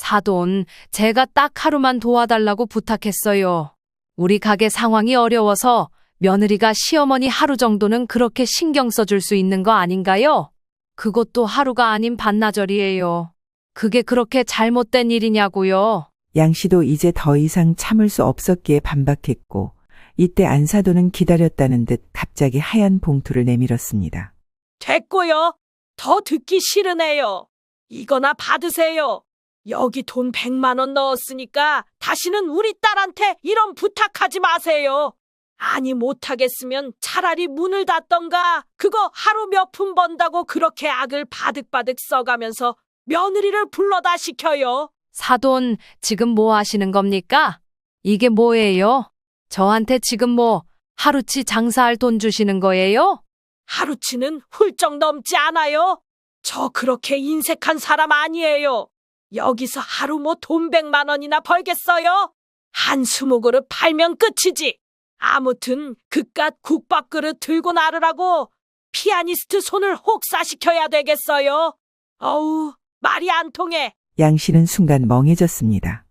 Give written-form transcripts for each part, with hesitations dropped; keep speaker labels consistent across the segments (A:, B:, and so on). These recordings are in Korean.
A: 사돈, 제가 딱 하루만 도와달라고 부탁했어요. 우리 가게 상황이 어려워서 며느리가 시어머니 하루 정도는 그렇게 신경 써줄 수 있는 거 아닌가요? 그것도 하루가 아닌 반나절이에요. 그게 그렇게 잘못된 일이냐고요.
B: 양 씨도 이제 더 이상 참을 수 없었기에 반박했고, 이때 안사돈은 기다렸다는 듯 갑자기 하얀 봉투를 내밀었습니다.
C: 됐고요. 더 듣기 싫으네요. 이거나 받으세요. 여기 돈 100만 원 넣었으니까 다시는 우리 딸한테 이런 부탁하지 마세요. 아니 못하겠으면 차라리 문을 닫던가. 그거 하루 몇 푼 번다고 그렇게 악을 바득바득 써가면서 며느리를 불러다 시켜요.
A: 사돈, 지금 뭐 하시는 겁니까? 이게 뭐예요? 저한테 지금 뭐 하루치 장사할 돈 주시는 거예요?
C: 하루치는 훌쩍 넘지 않아요. 저 그렇게 인색한 사람 아니에요. 여기서 하루 뭐 돈 100만 원이나 벌겠어요? 한 20그릇 팔면 끝이지. 아무튼 그깟 국밥그릇 들고 나르라고 피아니스트 손을 혹사시켜야 되겠어요. 어우, 말이 안 통해.
B: 양 씨는 순간 멍해졌습니다.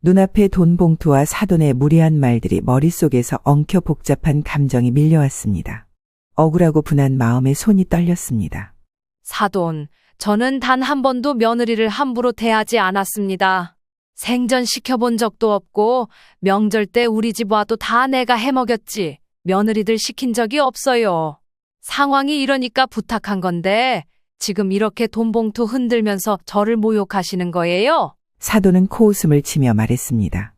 B: 눈앞에 돈 봉투와 사돈의 무례한 말들이 머릿속에서 엉켜 복잡한 감정이 밀려왔습니다. 억울하고 분한 마음에 손이 떨렸습니다.
A: 사돈, 저는 단 한 번도 며느리를 함부로 대하지 않았습니다. 생전 시켜본 적도 없고 명절 때 우리 집 와도 다 내가 해먹였지 며느리들 시킨 적이 없어요. 상황이 이러니까 부탁한 건데 지금 이렇게 돈 봉투 흔들면서 저를 모욕하시는 거예요?
B: 사돈은 코웃음을 치며 말했습니다.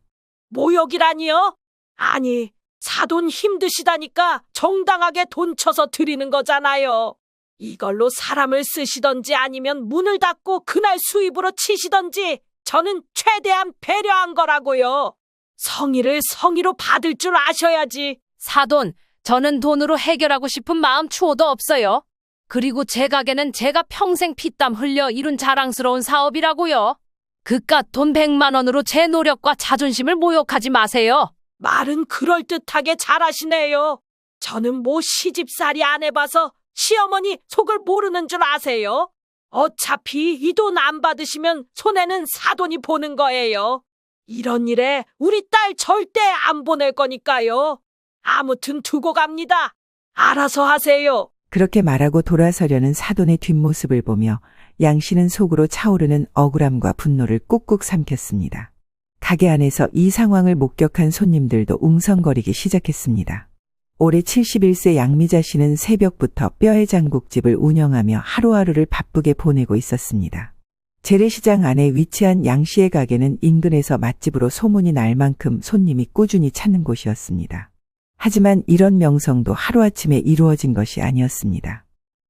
C: 모욕이라니요? 아니, 사돈 힘드시다니까 정당하게 돈 쳐서 드리는 거잖아요. 이걸로 사람을 쓰시던지 아니면 문을 닫고 그날 수입으로 치시던지 저는 최대한 배려한 거라고요. 성의를 성의로 받을 줄 아셔야지.
A: 사돈, 저는 돈으로 해결하고 싶은 마음 추호도 없어요. 그리고 제 가게는 제가 평생 피땀 흘려 이룬 자랑스러운 사업이라고요. 그깟 돈 100만 원으로 제 노력과 자존심을 모욕하지 마세요.
C: 말은 그럴듯하게 잘하시네요. 저는 뭐 시집살이 안 해봐서 시어머니 속을 모르는 줄 아세요? 어차피 이 돈 안 받으시면 손해는 사돈이 보는 거예요. 이런 일에 우리 딸 절대 안 보낼 거니까요. 아무튼 두고 갑니다. 알아서 하세요.
B: 그렇게 말하고 돌아서려는 사돈의 뒷모습을 보며 양 씨는 속으로 차오르는 억울함과 분노를 꾹꾹 삼켰습니다. 가게 안에서 이 상황을 목격한 손님들도 웅성거리기 시작했습니다. 올해 71세 양미자 씨는 새벽부터 뼈해장국집을 운영하며 하루하루를 바쁘게 보내고 있었습니다. 재래시장 안에 위치한 양 씨의 가게는 인근에서 맛집으로 소문이 날 만큼 손님이 꾸준히 찾는 곳이었습니다. 하지만 이런 명성도 하루아침에 이루어진 것이 아니었습니다.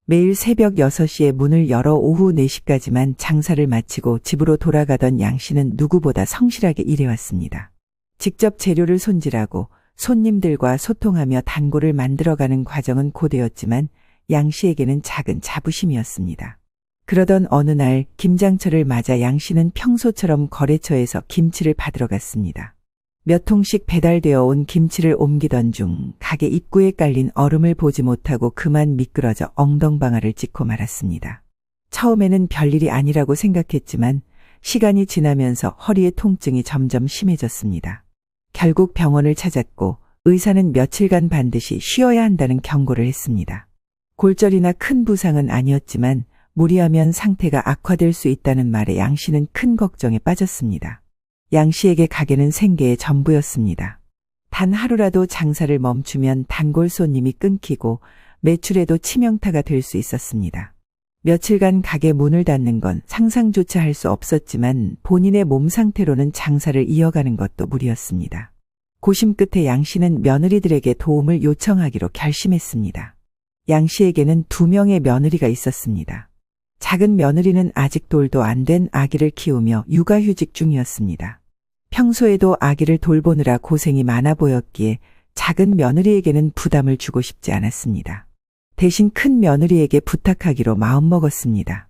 B: 매일 새벽 6시에 문을 열어 오후 4시까지만 장사를 마치고 집으로 돌아가던 양 씨는 누구보다 성실하게 일해왔습니다. 직접 재료를 손질하고 손님들과 소통하며 단골을 만들어가는 과정은 고되었지만 양 씨에게는 작은 자부심이었습니다. 그러던 어느 날 김장철을 맞아 양 씨는 평소처럼 거래처에서 김치를 받으러 갔습니다. 몇 통씩 배달되어 온 김치를 옮기던 중 가게 입구에 깔린 얼음을 보지 못하고 그만 미끄러져 엉덩방아를 찍고 말았습니다. 처음에는 별일이 아니라고 생각했지만 시간이 지나면서 허리의 통증이 점점 심해졌습니다. 결국 병원을 찾았고 의사는 며칠간 반드시 쉬어야 한다는 경고를 했습니다. 골절이나 큰 부상은 아니었지만 무리하면 상태가 악화될 수 있다는 말에 양 씨는 큰 걱정에 빠졌습니다. 양 씨에게 가게는 생계의 전부였습니다. 단 하루라도 장사를 멈추면 단골 손님이 끊기고 매출에도 치명타가 될 수 있었습니다. 며칠간 가게 문을 닫는 건 상상조차 할 수 없었지만 본인의 몸 상태로는 장사를 이어가는 것도 무리였습니다. 고심 끝에 양 씨는 며느리들에게 도움을 요청하기로 결심했습니다. 양 씨에게는 2명의 며느리가 있었습니다. 작은 며느리는 아직 돌도 안 된 아기를 키우며 육아휴직 중이었습니다. 평소에도 아기를 돌보느라 고생이 많아 보였기에 작은 며느리에게는 부담을 주고 싶지 않았습니다. 대신 큰 며느리에게 부탁하기로 마음먹었습니다.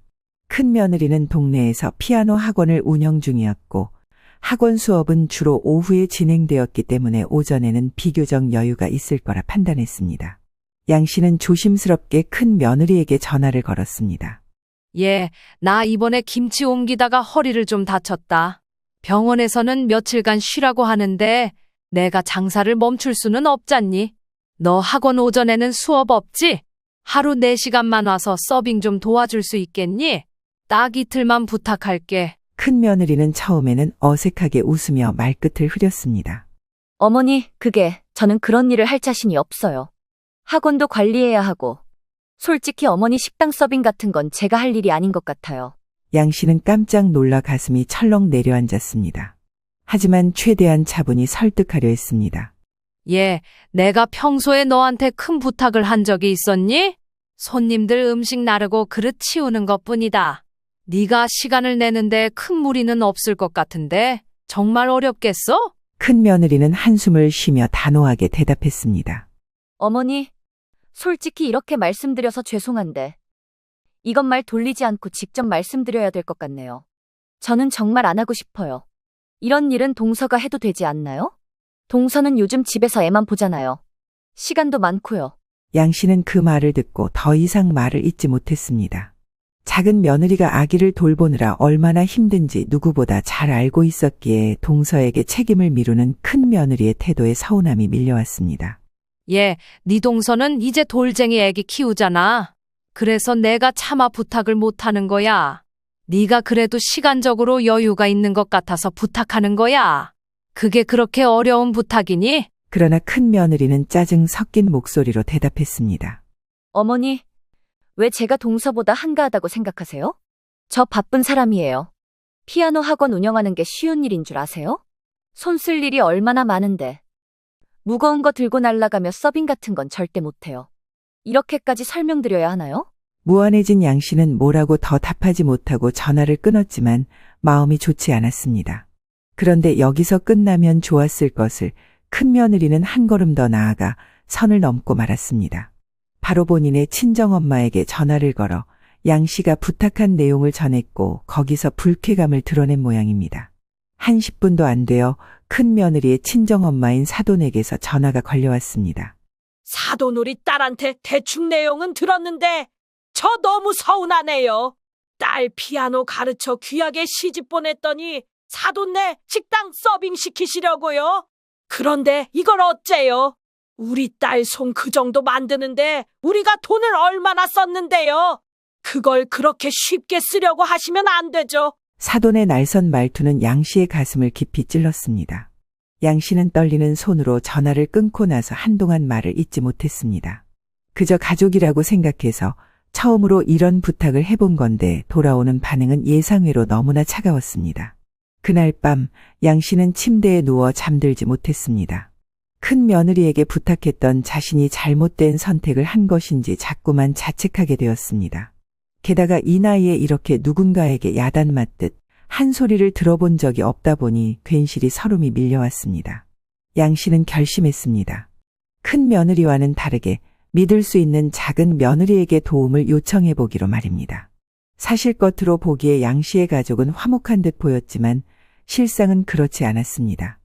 B: 큰 며느리는 동네에서 피아노 학원을 운영 중이었고 학원 수업은 주로 오후에 진행되었기 때문에 오전에는 비교적 여유가 있을 거라 판단했습니다. 양 씨는 조심스럽게 큰 며느리에게 전화를 걸었습니다.
A: 예, 나 이번에 김치 옮기다가 허리를 좀 다쳤다. 병원에서는 며칠간 쉬라고 하는데 내가 장사를 멈출 수는 없잖니. 너 학원 오전에는 수업 없지? 하루 4시간만 와서 서빙 좀 도와줄 수 있겠니? 딱 이틀만 부탁할게.
B: 큰 며느리는 처음에는 어색하게 웃으며 말끝을 흐렸습니다.
D: 어머니, 저는 그런 일을 할 자신이 없어요. 학원도 관리해야 하고, 솔직히 어머니 식당 서빙 같은 건 제가 할 일이 아닌 것 같아요.
B: 양 씨는 깜짝 놀라 가슴이 철렁 내려앉았습니다. 하지만 최대한 차분히 설득하려 했습니다.
A: 예, 내가 평소에 너한테 큰 부탁을 한 적이 있었니? 손님들 음식 나르고 그릇 치우는 것뿐이다. 네가 시간을 내는데 큰 무리는 없을 것 같은데 정말 어렵겠어?
B: 큰 며느리는 한숨을 쉬며 단호하게 대답했습니다.
D: 어머니, 솔직히 이렇게 말씀드려서 죄송한데, 이건 말 돌리지 않고 직접 말씀드려야 될 것 같네요. 저는 정말 안 하고 싶어요. 이런 일은 동서가 해도 되지 않나요? 동서는 요즘 집에서 애만 보잖아요. 시간도 많고요.
B: 양 씨는 그 말을 듣고 더 이상 말을 잇지 못했습니다. 작은 며느리가 아기를 돌보느라 얼마나 힘든지 누구보다 잘 알고 있었기에 동서에게 책임을 미루는 큰 며느리의 태도에 서운함이 밀려왔습니다.
A: 예, 네 동서는 이제 돌쟁이 애기 키우잖아. 그래서 내가 차마 부탁을 못하는 거야. 네가 그래도 시간적으로 여유가 있는 것 같아서 부탁하는 거야. 그게 그렇게 어려운 부탁이니?
B: 그러나 큰 며느리는 짜증 섞인 목소리로 대답했습니다.
D: 어머니, 왜 제가 동서보다 한가하다고 생각하세요? 저 바쁜 사람이에요. 피아노 학원 운영하는 게 쉬운 일인 줄 아세요? 손 쓸 일이 얼마나 많은데. 무거운 거 들고 날아가며 서빙 같은 건 절대 못해요. 이렇게까지 설명드려야 하나요?
B: 무안해진 양 씨는 뭐라고 더 답하지 못하고 전화를 끊었지만 마음이 좋지 않았습니다. 그런데 여기서 끝나면 좋았을 것을 큰 며느리는 한 걸음 더 나아가 선을 넘고 말았습니다. 바로 본인의 친정엄마에게 전화를 걸어 양 씨가 부탁한 내용을 전했고 거기서 불쾌감을 드러낸 모양입니다. 한 10분도 안 되어 큰 며느리의 친정엄마인 사돈에게서 전화가 걸려왔습니다.
C: 사돈 우리 딸한테 대충 내용은 들었는데 저 너무 서운하네요. 딸 피아노 가르쳐 귀하게 시집 보냈더니 사돈네 식당 서빙 시키시려고요. 그런데 이걸 어째요? 우리 딸 손 그 정도 만드는데 우리가 돈을 얼마나 썼는데요. 그걸 그렇게 쉽게 쓰려고 하시면 안 되죠.
B: 사돈의 날선 말투는 양 씨의 가슴을 깊이 찔렀습니다. 양 씨는 떨리는 손으로 전화를 끊고 나서 한동안 말을 잇지 못했습니다. 그저 가족이라고 생각해서 처음으로 이런 부탁을 해본 건데 돌아오는 반응은 예상외로 너무나 차가웠습니다. 그날 밤 양 씨는 침대에 누워 잠들지 못했습니다. 큰 며느리에게 부탁했던 자신이 잘못된 선택을 한 것인지 자꾸만 자책하게 되었습니다. 게다가 이 나이에 이렇게 누군가에게 야단맞듯 한 소리를 들어본 적이 없다 보니 괜시리 서름이 밀려왔습니다. 양 씨는 결심했습니다. 큰 며느리와는 다르게 믿을 수 있는 작은 며느리에게 도움을 요청해보기로 말입니다. 사실 겉으로 보기에 양 씨의 가족은 화목한 듯 보였지만 실상은 그렇지 않았습니다.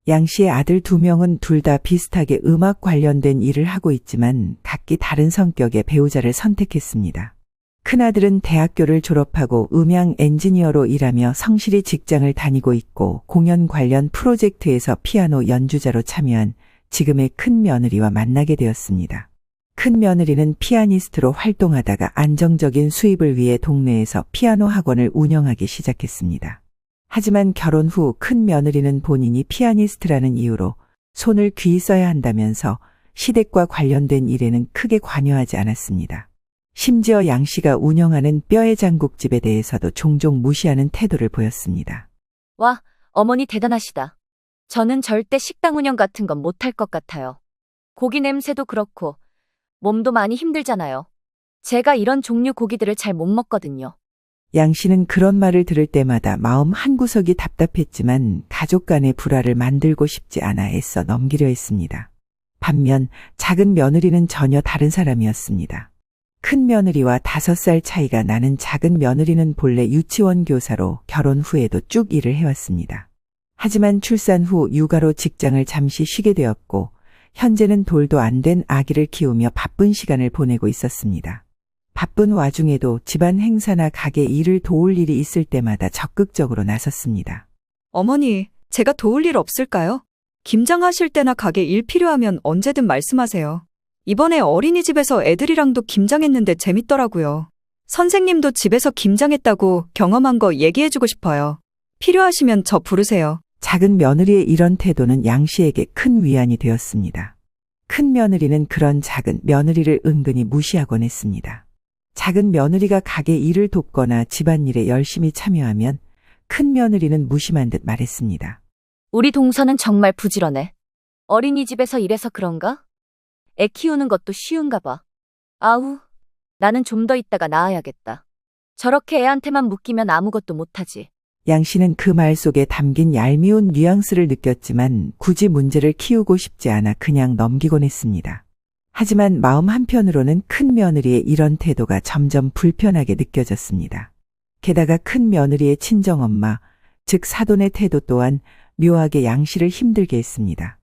B: 양 씨의 아들 2명은 둘 다 비슷하게 음악 관련된 일을 하고 있지만 각기 다른 성격의 배우자를 선택했습니다. 큰아들은 대학교를 졸업하고 음향 엔지니어로 일하며 성실히 직장을 다니고 있고 공연 관련 프로젝트에서 피아노 연주자로 참여한 지금의 큰 며느리와 만나게 되었습니다. 큰 며느리는 피아니스트로 활동하다가 안정적인 수입을 위해 동네에서 피아노 학원을 운영하기 시작했습니다. 하지만 결혼 후 큰 며느리는 본인이 피아니스트라는 이유로 손을 귀히 써야 한다면서 시댁과 관련된 일에는 크게 관여하지 않았습니다. 심지어 양 씨가 운영하는 뼈해 장국집에 대해서도 종종 무시하는 태도를 보였습니다.
D: 와, 어머니 대단하시다. 저는 절대 식당 운영 같은 건 못할 것 같아요. 고기 냄새도 그렇고 몸도 많이 힘들잖아요. 제가 이런 종류 고기들을 잘 못 먹거든요.
B: 양 씨는 그런 말을 들을 때마다 마음 한구석이 답답했지만 가족 간의 불화를 만들고 싶지 않아 애써 넘기려 했습니다. 반면 작은 며느리는 전혀 다른 사람이었습니다. 큰 며느리와 5살 차이가 나는 작은 며느리는 본래 유치원 교사로 결혼 후에도 쭉 일을 해왔습니다. 하지만 출산 후 육아로 직장을 잠시 쉬게 되었고 현재는 돌도 안 된 아기를 키우며 바쁜 시간을 보내고 있었습니다. 바쁜 와중에도 집안 행사나 가게 일을 도울 일이 있을 때마다 적극적으로 나섰습니다.
E: 어머니, 제가 도울 일 없을까요? 김장하실 때나 가게 일 필요하면 언제든 말씀하세요. 이번에 어린이집에서 애들이랑도 김장했는데 재밌더라고요. 선생님도 집에서 김장했다고 경험한 거 얘기해주고 싶어요. 필요하시면 저 부르세요.
B: 작은 며느리의 이런 태도는 양 씨에게 큰 위안이 되었습니다. 큰 며느리는 그런 작은 며느리를 은근히 무시하곤 했습니다. 작은 며느리가 가게 일을 돕거나 집안일에 열심히 참여하면 큰 며느리는 무심한 듯 말했습니다.
D: 우리 동서는 정말 부지런해. 어린이집에서 일해서 그런가? 애 키우는 것도 쉬운가 봐. 아우, 나는 좀 더 있다가 나아야겠다. 저렇게 애한테만 묶이면 아무것도 못하지.
B: 양 씨는 그 말 속에 담긴 얄미운 뉘앙스를 느꼈지만 굳이 문제를 키우고 싶지 않아 그냥 넘기곤 했습니다. 하지만 마음 한편으로는 큰 며느리의 이런 태도가 점점 불편하게 느껴졌습니다. 게다가 큰 며느리의 친정엄마, 즉 사돈의 태도 또한 묘하게 양 씨를 힘들게 했습니다.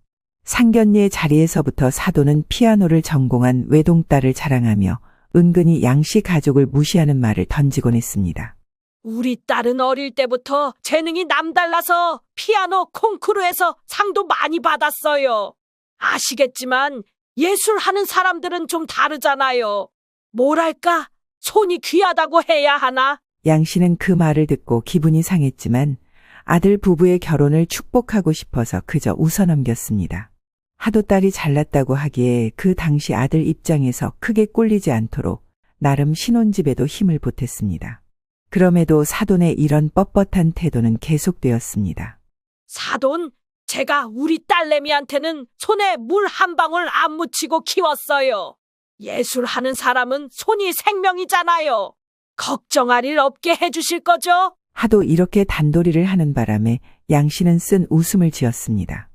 B: 상견례의 자리에서부터 사돈은 피아노를 전공한 외동딸을 자랑하며 은근히 양 씨 가족을 무시하는 말을 던지곤 했습니다.
C: 우리 딸은 어릴 때부터 재능이 남달라서 피아노 콩쿠르에서 상도 많이 받았어요. 아시겠지만 예술하는 사람들은 좀 다르잖아요. 뭐랄까, 손이 귀하다고 해야 하나?
B: 양 씨는 그 말을 듣고 기분이 상했지만 아들 부부의 결혼을 축복하고 싶어서 그저 웃어넘겼습니다. 하도 딸이 잘났다고 하기에 그 당시 아들 입장에서 크게 꿀리지 않도록 나름 신혼집에도 힘을 보탰습니다. 그럼에도 사돈의 이런 뻣뻣한 태도는 계속되었습니다.
C: 사돈, 제가 우리 딸내미한테는 손에 물 한 방울 안 묻히고 키웠어요. 예술하는 사람은 손이 생명이잖아요. 걱정할 일 없게 해주실 거죠?
B: 하도 이렇게 단도리를 하는 바람에 양 씨는 쓴 웃음을 지었습니다.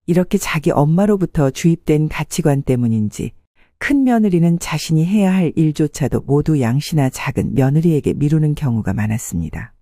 B: 이렇게 자기 엄마로부터 주입된 가치관 때문인지 큰 며느리는 자신이 해야 할 일조차도 모두 양 씨나 작은 며느리에게 미루는 경우가 많았습니다.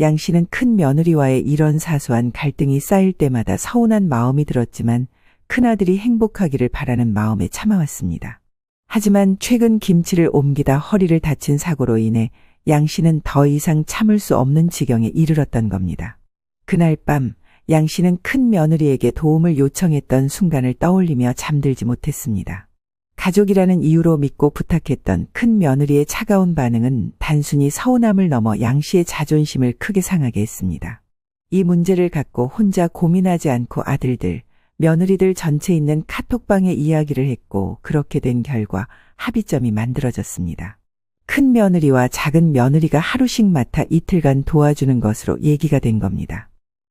B: 양 씨는 큰 며느리와의 이런 사소한 갈등이 쌓일 때마다 서운한 마음이 들었지만 큰아들이 행복하기를 바라는 마음에 참아왔습니다. 하지만 최근 김치를 옮기다 허리를 다친 사고로 인해 양 씨는 더 이상 참을 수 없는 지경에 이르렀던 겁니다. 그날 밤 양 씨는 큰 며느리에게 도움을 요청했던 순간을 떠올리며 잠들지 못했습니다. 가족이라는 이유로 믿고 부탁했던 큰 며느리의 차가운 반응은 단순히 서운함을 넘어 양 씨의 자존심을 크게 상하게 했습니다. 이 문제를 갖고 혼자 고민하지 않고 아들들, 며느리들 전체 있는 카톡방에 이야기를 했고 그렇게 된 결과 합의점이 만들어졌습니다. 큰 며느리와 작은 며느리가 하루씩 맡아 이틀간 도와주는 것으로 얘기가 된 겁니다.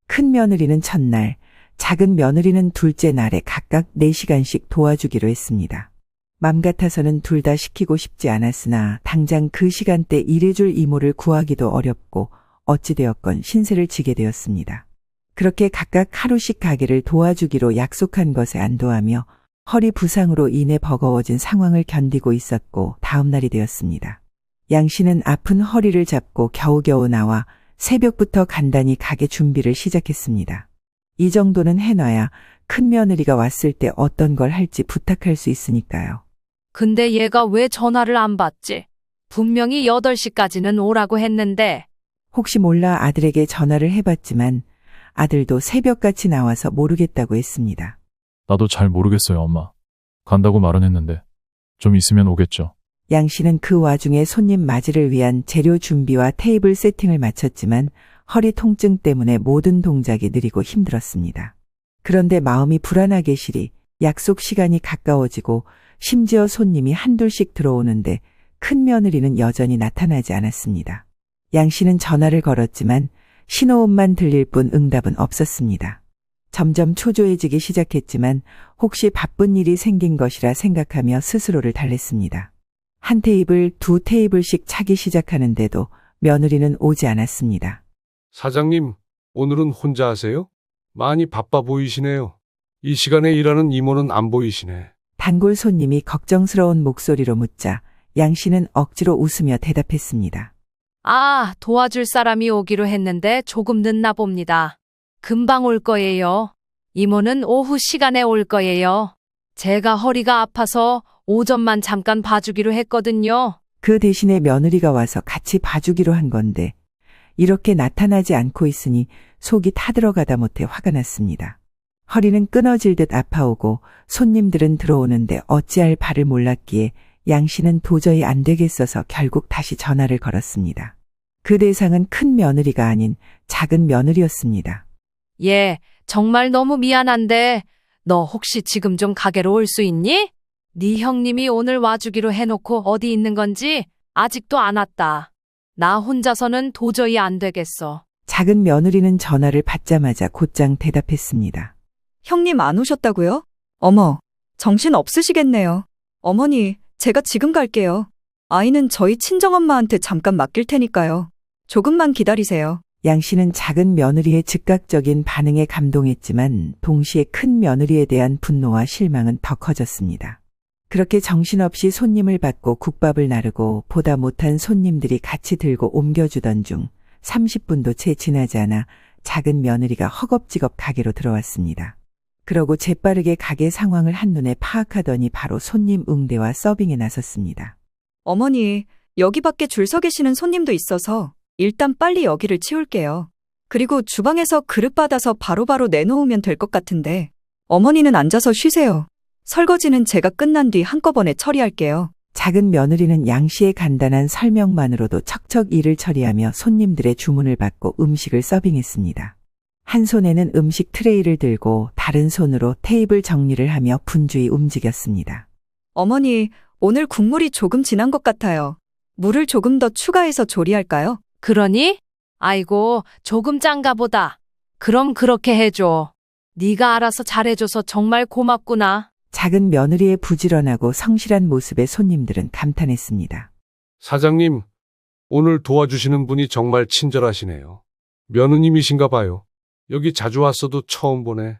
B: 큰 며느리는 첫날, 작은 며느리는 둘째 날에 각각 4시간씩 도와주기로 했습니다. 맘 같아서는 둘 다 시키고 싶지 않았으나 당장 그 시간대 일해줄 이모를 구하기도 어렵고 어찌되었건 신세를 지게 되었습니다. 그렇게 각각 하루씩 가게를 도와주기로 약속한 것에 안도하며 허리 부상으로 인해 버거워진 상황을 견디고 있었고 다음 날이 되었습니다. 양 씨는 아픈 허리를 잡고 겨우겨우 나와 새벽부터 간단히 가게 준비를 시작했습니다. 이 정도는 해놔야 큰 며느리가 왔을 때 어떤 걸 할지 부탁할 수 있으니까요.
A: 근데 얘가 왜 전화를 안 받지? 분명히 8시까지는 오라고 했는데.
B: 혹시 몰라 아들에게 전화를 해봤지만 아들도 새벽같이 나와서 모르겠다고 했습니다.
F: 나도 잘 모르겠어요, 엄마. 간다고 말은 했는데 좀 있으면 오겠죠.
B: 양 씨는 그 와중에 손님 맞이를 위한 재료 준비와 테이블 세팅을 마쳤지만 허리 통증 때문에 모든 동작이 느리고 힘들었습니다. 그런데 마음이 불안하게 시리 약속 시간이 가까워지고 심지어 손님이 한둘씩 들어오는데 큰 며느리는 여전히 나타나지 않았습니다. 양 씨는 전화를 걸었지만 신호음만 들릴 뿐 응답은 없었습니다. 점점 초조해지기 시작했지만 혹시 바쁜 일이 생긴 것이라 생각하며 스스로를 달랬습니다. 한 테이블, 2테이블씩 차기 시작하는데도 며느리는 오지 않았습니다.
G: 사장님, 오늘은 혼자 하세요? 많이 바빠 보이시네요. 이 시간에 일하는 이모는 안 보이시네.
B: 단골 손님이 걱정스러운 목소리로 묻자 양 씨는 억지로 웃으며 대답했습니다.
A: 아, 도와줄 사람이 오기로 했는데 조금 늦나 봅니다. 금방 올 거예요. 이모는 오후 시간에 올 거예요. 제가 허리가 아파서 오전만 잠깐 봐주기로 했거든요.
B: 그 대신에 며느리가 와서 같이 봐주기로 한 건데 이렇게 나타나지 않고 있으니 속이 타들어가다 못해 화가 났습니다. 허리는 끊어질 듯 아파오고 손님들은 들어오는데 어찌할 바를 몰랐기에 양 씨는 도저히 안 되겠어서 결국 다시 전화를 걸었습니다. 그 대상은 큰 며느리가 아닌 작은 며느리였습니다.
A: 예, 정말 너무 미안한데 너 혹시 지금 좀 가게로 올 수 있니? 네 형님이 오늘 와주기로 해놓고 어디 있는 건지 아직도 안 왔다. 나 혼자서는 도저히 안 되겠어.
B: 작은 며느리는 전화를 받자마자 곧장 대답했습니다.
E: 형님 안 오셨다고요? 어머, 정신 없으시겠네요. 어머니, 제가 지금 갈게요. 아이는 저희 친정엄마한테 잠깐 맡길 테니까요. 조금만 기다리세요.
B: 양 씨는 작은 며느리의 즉각적인 반응에 감동했지만 동시에 큰 며느리에 대한 분노와 실망은 더 커졌습니다. 그렇게 정신없이 손님을 받고 국밥을 나르고 보다 못한 손님들이 같이 들고 옮겨주던 중 30분도 채 지나지 않아 작은 며느리가 허겁지겁 가게로 들어왔습니다. 그러고 재빠르게 가게 상황을 한눈에 파악하더니 바로 손님 응대와 서빙에 나섰습니다.
E: 어머니, 여기 밖에 줄 서 계시는 손님도 있어서 일단 빨리 여기를 치울게요. 그리고 주방에서 그릇 받아서 바로바로 내놓으면 될 것 같은데 어머니는 앉아서 쉬세요. 설거지는 제가 끝난 뒤 한꺼번에 처리할게요.
B: 작은 며느리는 양 씨의 간단한 설명만으로도 척척 일을 처리하며 손님들의 주문을 받고 음식을 서빙했습니다. 한 손에는 음식 트레이를 들고 다른 손으로 테이블 정리를 하며 분주히 움직였습니다.
E: 어머니, 오늘 국물이 조금 진한 것 같아요. 물을 조금 더 추가해서 조리할까요?
A: 그러니? 아이고, 조금 짠가 보다. 그럼 그렇게 해줘. 네가 알아서 잘해줘서 정말 고맙구나.
B: 작은 며느리의 부지런하고 성실한 모습에 손님들은 감탄했습니다.
G: 사장님, 오늘 도와주시는 분이 정말 친절하시네요. 며느님이신가 봐요. 여기 자주 왔어도 처음 보네.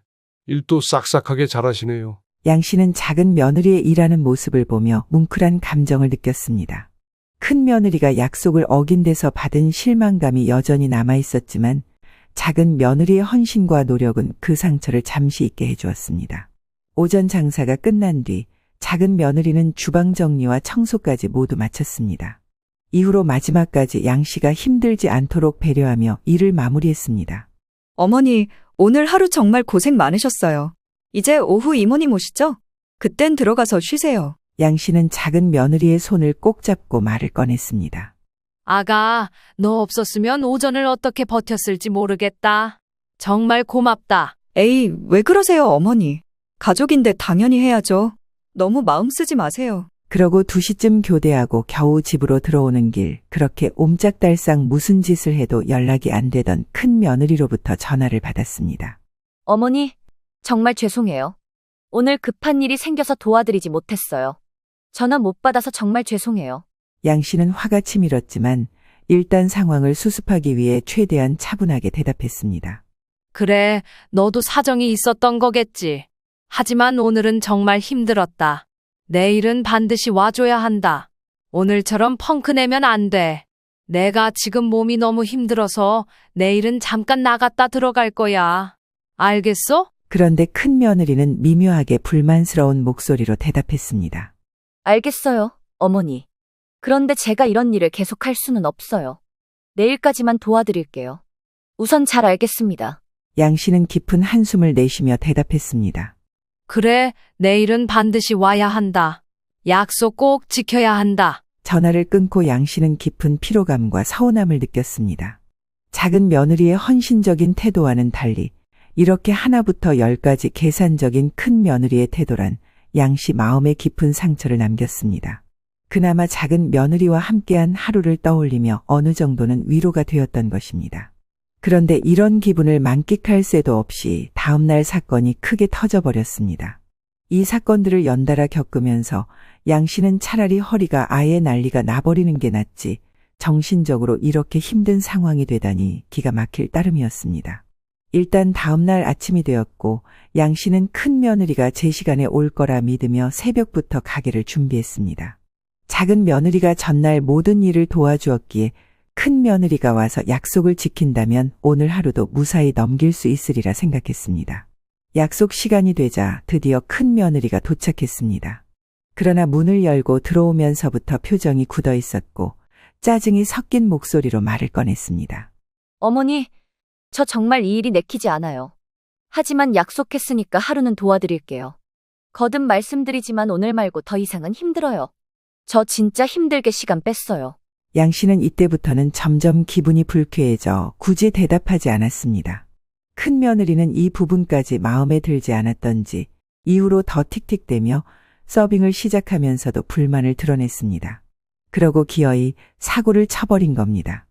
G: 일도 싹싹하게 잘하시네요.
B: 양 씨는 작은 며느리의 일하는 모습을 보며 뭉클한 감정을 느꼈습니다. 큰 며느리가 약속을 어긴 데서 받은 실망감이 여전히 남아 있었지만 작은 며느리의 헌신과 노력은 그 상처를 잠시 잊게 해주었습니다. 오전 장사가 끝난 뒤 작은 며느리는 주방 정리와 청소까지 모두 마쳤습니다. 이후로 마지막까지 양 씨가 힘들지 않도록 배려하며 일을 마무리했습니다.
E: 어머니, 오늘 하루 정말 고생 많으셨어요. 이제 오후 이모님 오시죠? 그땐 들어가서 쉬세요.
B: 양 씨는 작은 며느리의 손을 꼭 잡고 말을 꺼냈습니다.
A: 아가, 너 없었으면 오전을 어떻게 버텼을지 모르겠다. 정말 고맙다.
E: 에이, 왜 그러세요, 어머니? 가족인데 당연히 해야죠. 너무 마음 쓰지 마세요.
B: 그러고 2시쯤 교대하고 겨우 집으로 들어오는 길, 그렇게 옴짝달싹 무슨 짓을 해도 연락이 안 되던 큰 며느리로부터 전화를 받았습니다.
D: 어머니, 정말 죄송해요. 오늘 급한 일이 생겨서 도와드리지 못했어요. 전화 못 받아서 정말 죄송해요.
B: 양 씨는 화가 치밀었지만 일단 상황을 수습하기 위해 최대한 차분하게 대답했습니다.
A: 그래, 너도 사정이 있었던 거겠지. 하지만 오늘은 정말 힘들었다. 내일은 반드시 와줘야 한다. 오늘처럼 펑크 내면 안 돼. 내가 지금 몸이 너무 힘들어서 내일은 잠깐 나갔다 들어갈 거야. 알겠어?
B: 그런데 큰 며느리는 미묘하게 불만스러운 목소리로 대답했습니다.
D: 알겠어요, 어머니. 그런데 제가 이런 일을 계속할 수는 없어요. 내일까지만 도와드릴게요. 우선 잘 알겠습니다.
B: 양 씨는 깊은 한숨을 내쉬며 대답했습니다.
A: 그래, 내일은 반드시 와야 한다. 약속 꼭 지켜야 한다.
B: 전화를 끊고 양 씨는 깊은 피로감과 서운함을 느꼈습니다. 작은 며느리의 헌신적인 태도와는 달리 이렇게 하나부터 10까지 계산적인 큰 며느리의 태도란 양 씨 마음에 깊은 상처를 남겼습니다. 그나마 작은 며느리와 함께한 하루를 떠올리며 어느 정도는 위로가 되었던 것입니다. 그런데 이런 기분을 만끽할 새도 없이 다음날 사건이 크게 터져버렸습니다. 이 사건들을 연달아 겪으면서 양 씨는 차라리 허리가 아예 난리가 나버리는 게 낫지 정신적으로 이렇게 힘든 상황이 되다니 기가 막힐 따름이었습니다. 일단 다음날 아침이 되었고 양 씨는 큰 며느리가 제 시간에 올 거라 믿으며 새벽부터 가게를 준비했습니다. 작은 며느리가 전날 모든 일을 도와주었기에 큰 며느리가 와서 약속을 지킨다면 오늘 하루도 무사히 넘길 수 있으리라 생각했습니다. 약속 시간이 되자 드디어 큰 며느리가 도착했습니다. 그러나 문을 열고 들어오면서부터 표정이 굳어 있었고 짜증이 섞인 목소리로 말을 꺼냈습니다.
D: 어머니, 저 정말 이 일이 내키지 않아요. 하지만 약속했으니까 하루는 도와드릴게요. 거듭 말씀드리지만 오늘 말고 더 이상은 힘들어요. 저 진짜 힘들게 시간 뺐어요.
B: 양 씨는 이때부터는 점점 기분이 불쾌해져 굳이 대답하지 않았습니다. 큰 며느리는 이 부분까지 마음에 들지 않았던지 이후로 더 틱틱대며 서빙을 시작하면서도 불만을 드러냈습니다. 그러고 기어이 사고를 쳐버린 겁니다.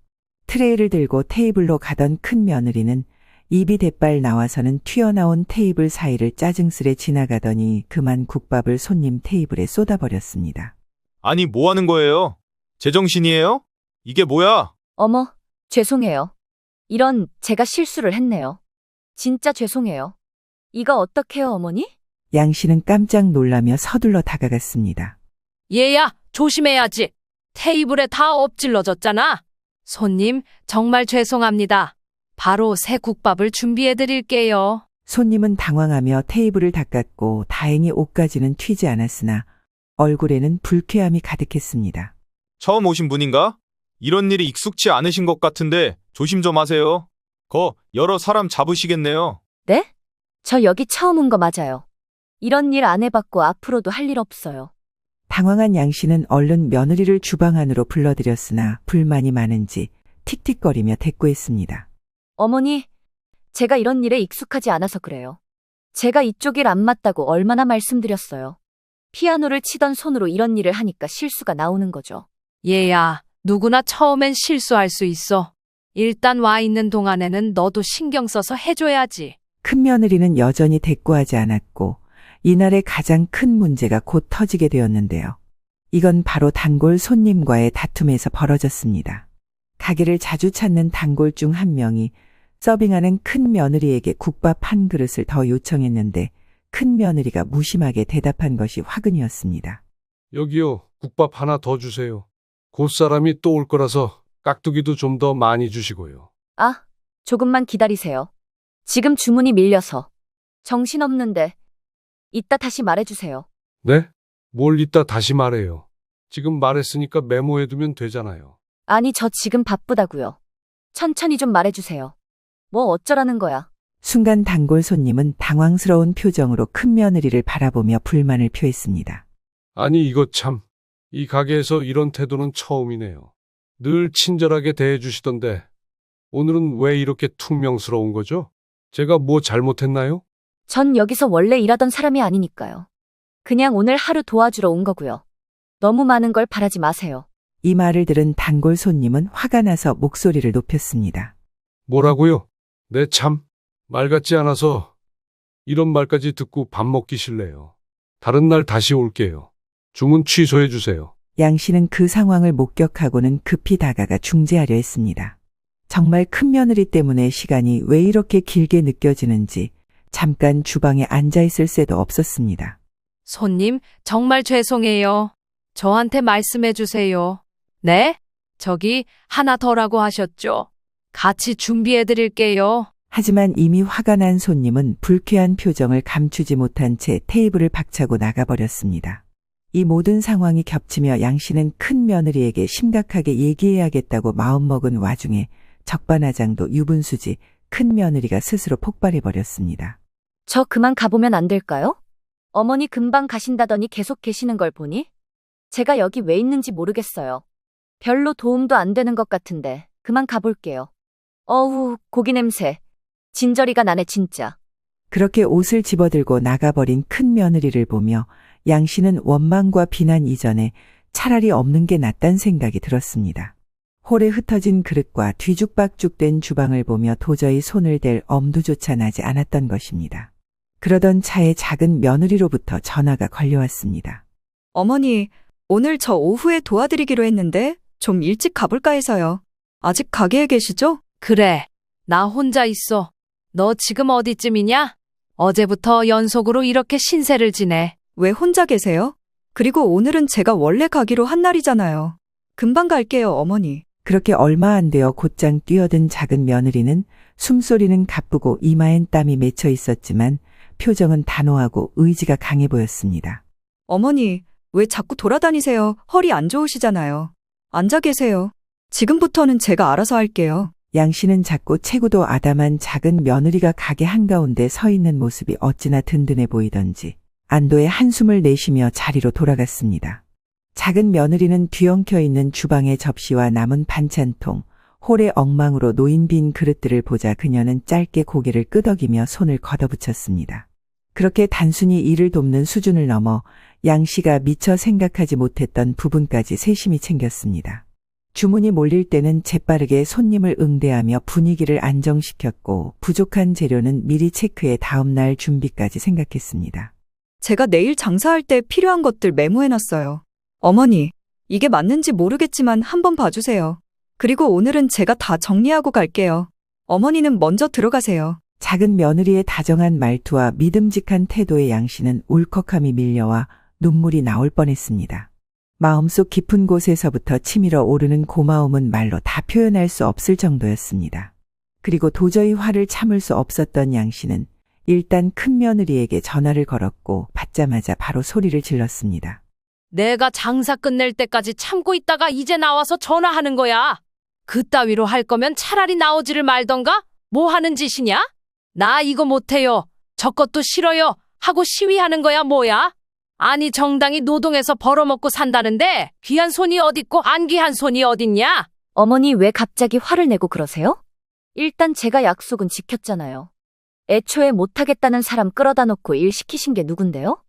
B: 트레이를 들고 테이블로 가던 큰 며느리는 입이 대빨 나와서는 튀어나온 테이블 사이를 짜증스레 지나가더니 그만 국밥을 손님 테이블에 쏟아버렸습니다.
H: 아니, 뭐 하는 거예요? 제정신이에요? 이게 뭐야?
D: 어머, 죄송해요. 이런 제가 실수를 했네요. 진짜 죄송해요. 이거 어떡해요, 어머니?
B: 양 씨는 깜짝 놀라며 서둘러 다가갔습니다.
A: 얘야, 조심해야지. 테이블에 다 엎질러졌잖아. 손님, 정말 죄송합니다. 바로 새 국밥을 준비해 드릴게요.
B: 손님은 당황하며 테이블을 닦았고 다행히 옷까지는 튀지 않았으나 얼굴에는 불쾌함이 가득했습니다.
H: 처음 오신 분인가? 이런 일이 익숙치 않으신 것 같은데 조심 좀 하세요. 여러 사람 잡으시겠네요.
D: 네? 저 여기 처음 온 거 맞아요. 이런 일 안 해봤고 앞으로도 할 일 없어요.
B: 당황한 양 씨는 얼른 며느리를 주방 안으로 불러들였으나 불만이 많은지 틱틱거리며 대꾸했습니다.
D: 어머니, 제가 이런 일에 익숙하지 않아서 그래요. 제가 이쪽 일 안 맞다고 얼마나 말씀드렸어요. 피아노를 치던 손으로 이런 일을 하니까 실수가 나오는 거죠.
A: 얘야, 누구나 처음엔 실수할 수 있어. 일단 와 있는 동안에는 너도 신경 써서 해줘야지.
B: 큰 며느리는 여전히 대꾸하지 않았고 이날의 가장 큰 문제가 곧 터지게 되었는데요. 이건 바로 단골 손님과의 다툼에서 벌어졌습니다. 가게를 자주 찾는 단골 중 한 명이 서빙하는 큰 며느리에게 국밥 한 그릇을 더 요청했는데 큰 며느리가 무심하게 대답한 것이 화근이었습니다.
G: 여기요, 국밥 하나 더 주세요. 곧 사람이 또 올 거라서 깍두기도 좀 더 많이 주시고요.
D: 아, 조금만 기다리세요. 지금 주문이 밀려서. 정신없는데. 이따 다시 말해주세요.
G: 네? 뭘 이따 다시 말해요. 지금 말했으니까 메모해두면 되잖아요.
D: 아니, 저 지금 바쁘다고요. 천천히 좀 말해주세요. 뭐 어쩌라는 거야.
B: 순간 단골 손님은 당황스러운 표정으로 큰 며느리를 바라보며 불만을 표했습니다.
G: 아니 이거 참, 이 가게에서 이런 태도는 처음이네요. 늘 친절하게 대해주시던데 오늘은 왜 이렇게 퉁명스러운 거죠? 제가 뭐 잘못했나요?
D: 전 여기서 원래 일하던 사람이 아니니까요. 그냥 오늘 하루 도와주러 온 거고요. 너무 많은 걸 바라지 마세요.
B: 이 말을 들은 단골 손님은 화가 나서 목소리를 높였습니다.
G: 뭐라고요? 네 참, 말 같지 않아서 이런 말까지 듣고 밥 먹기 싫네요. 다른 날 다시 올게요. 주문 취소해 주세요.
B: 양 씨는 그 상황을 목격하고는 급히 다가가 중재하려 했습니다. 정말 큰 며느리 때문에 시간이 왜 이렇게 길게 느껴지는지 잠깐 주방에 앉아 있을 새도 없었습니다.
A: 손님, 정말 죄송해요. 저한테 말씀해 주세요. 네? 저기 하나 더라고 하셨죠? 같이 준비해 드릴게요.
B: 하지만 이미 화가 난 손님은 불쾌한 표정을 감추지 못한 채 테이블을 박차고 나가버렸습니다. 이 모든 상황이 겹치며 양 씨는 큰 며느리에게 심각하게 얘기해야겠다고 마음먹은 와중에 적반하장도 유분수지 큰 며느리가 스스로 폭발해버렸습니다.
D: 저 그만 가보면 안 될까요? 어머니 금방 가신다더니 계속 계시는 걸 보니? 제가 여기 왜 있는지 모르겠어요. 별로 도움도 안 되는 것 같은데 그만 가볼게요. 어우, 고기 냄새. 진저리가 나네 진짜.
B: 그렇게 옷을 집어들고 나가버린 큰 며느리를 보며 양 씨는 원망과 비난 이전에 차라리 없는 게 낫단 생각이 들었습니다. 홀에 흩어진 그릇과 뒤죽박죽된 주방을 보며 도저히 손을 댈 엄두조차 나지 않았던 것입니다. 그러던 차에 작은 며느리로부터 전화가 걸려왔습니다.
E: 어머니, 오늘 저 오후에 도와드리기로 했는데 좀 일찍 가볼까 해서요. 아직 가게에 계시죠?
A: 그래, 나 혼자 있어. 너 지금 어디쯤이냐? 어제부터 연속으로 이렇게 신세를 지내.
E: 왜 혼자 계세요? 그리고 오늘은 제가 원래 가기로 한 날이잖아요. 금방 갈게요, 어머니.
B: 그렇게 얼마 안 되어 곧장 뛰어든 작은 며느리는 숨소리는 가쁘고 이마엔 땀이 맺혀 있었지만 표정은 단호하고 의지가 강해 보였습니다.
E: 어머니, 왜 자꾸 돌아다니세요? 허리 안 좋으시잖아요. 앉아 계세요. 지금부터는 제가 알아서 할게요.
B: 양 씨는 작고 체구도 아담한 작은 며느리가 가게 한가운데 서 있는 모습이 어찌나 든든해 보이던지 안도의 한숨을 내쉬며 자리로 돌아갔습니다. 작은 며느리는 뒤엉켜 있는 주방의 접시와 남은 반찬통, 홀에 엉망으로 놓인 빈 그릇들을 보자 그녀는 짧게 고개를 끄덕이며 손을 걷어붙였습니다. 그렇게 단순히 일을 돕는 수준을 넘어 양 씨가 미처 생각하지 못했던 부분까지 세심히 챙겼습니다. 주문이 몰릴 때는 재빠르게 손님을 응대하며 분위기를 안정시켰고 부족한 재료는 미리 체크해 다음날 준비까지 생각했습니다.
E: 제가 내일 장사할 때 필요한 것들 메모해놨어요. 어머니, 이게 맞는지 모르겠지만 한번 봐주세요. 그리고 오늘은 제가 다 정리하고 갈게요. 어머니는 먼저 들어가세요.
B: 작은 며느리의 다정한 말투와 믿음직한 태도에 양 씨는 울컥함이 밀려와 눈물이 나올 뻔했습니다. 마음속 깊은 곳에서부터 치밀어 오르는 고마움은 말로 다 표현할 수 없을 정도였습니다. 그리고 도저히 화를 참을 수 없었던 양 씨는 일단 큰 며느리에게 전화를 걸었고 받자마자 바로 소리를 질렀습니다.
A: 내가 장사 끝낼 때까지 참고 있다가 이제 나와서 전화하는 거야. 그따위로 할 거면 차라리 나오지를 말던가? 뭐 하는 짓이냐? 나 이거 못해요. 저것도 싫어요. 하고 시위하는 거야 뭐야? 아니 정당히 노동해서 벌어먹고 산다는데 귀한 손이 어딨고 안 귀한 손이 어딨냐?
D: 어머니 왜 갑자기 화를 내고 그러세요? 일단 제가 약속은 지켰잖아요. 애초에 못하겠다는 사람 끌어다 놓고 일 시키신 게 누군데요?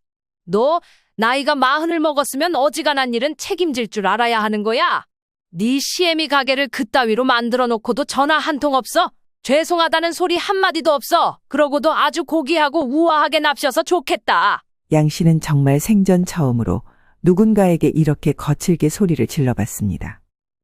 A: 너 나이가 40을 먹었으면 어지간한 일은 책임질 줄 알아야 하는 거야. 네 시애미 가게를 그따위로 만들어 놓고도 전화 한 통 없어? 죄송하다는 소리 한마디도 없어. 그러고도 아주 고귀하고 우아하게 납셔서 좋겠다.
B: 양 씨는 정말 생전 처음으로 누군가에게 이렇게 거칠게 소리를 질러봤습니다.